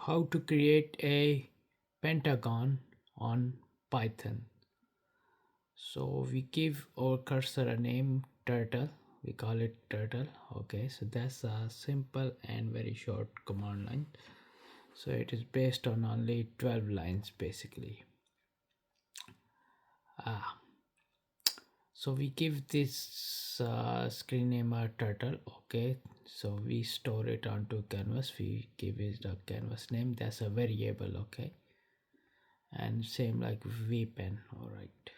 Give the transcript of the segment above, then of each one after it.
how to create a pentagon on Python. So we give our cursor a name turtle. We call it turtle. Okay, so that's a simple and very short command line. So it is based on only 12 lines basically. Ah, so we give this screen name a turtle. Okay, so we store it onto canvas. We give it a canvas name. That's a variable. Okay, and same like vpen. All right,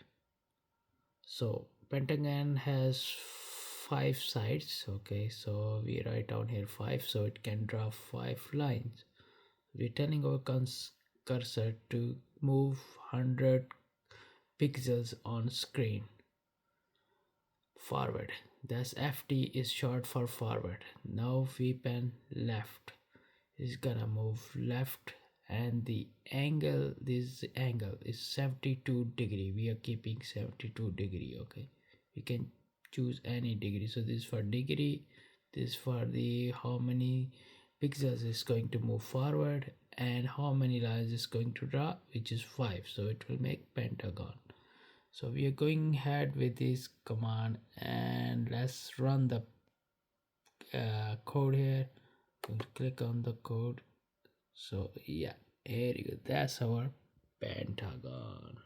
so pentagon has 5 sides. Okay, so we write down here 5, so it can draw 5 lines. We're telling our cursor to move 100 pixels on screen forward. Thus FT is short for forward. Now vpen left is gonna move left, and the angle, this angle is 72 degree. We are keeping 72 degree. Okay, we can choose any degree. So this for degree, this for the how many pixels is going to move forward and how many lines is going to draw, which is 5. So it will make pentagon. So we are going ahead with this command, and let's run the code here. Going to click on the code. So yeah, here you go. That's our pentagon.